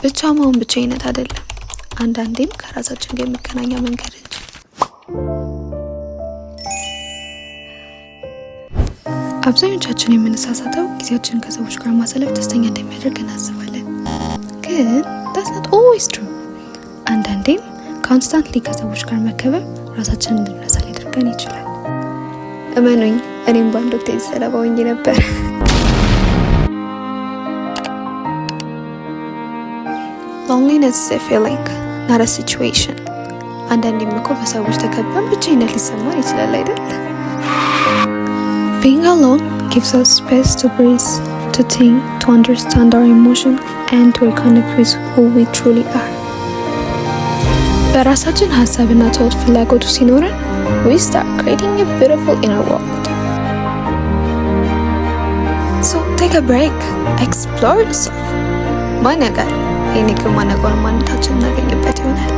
ብቻ መሆን ብቻይነት አይደለም፣ አንዳንዴም ከራሳችን ጋር የሚገናኛ መንገድ እንጂ። አብዛኞቻችን የምንሳሳተው ጊዜያችንን ከሰዎች ጋር ማሳለፍ ደስተኛ እንደሚያደርግ እናስባለን፣ ግን that's not always true። አንዳንዴም ኮንስታንትሊ ከሰዎች ጋር መከበብ ራሳችንን እንድንረሳ ሊያደርገን ይችላል። እመኑኝ፣ እኔም በአንድ ወቅት ሰለባ ሆኜ ነበር። Loneliness is a feeling, not a situation. አንዳንዴም እኮ በሰዎች ተከበን ብቻይነት ሊሰማን ይችላል አይደል? Being alone gives us space to breathe, to think, to understand our emotion, and to reconnect with who we truly are. በራሳችን ሀሳብና ተውት ፍላጎቱ ሲኖረን we start creating a beautiful inner world. So take a break, explore yourself. ማን ያውቃል? ይህን ከማናውቀው ማንነታችን እናገኝበት ይሆናል።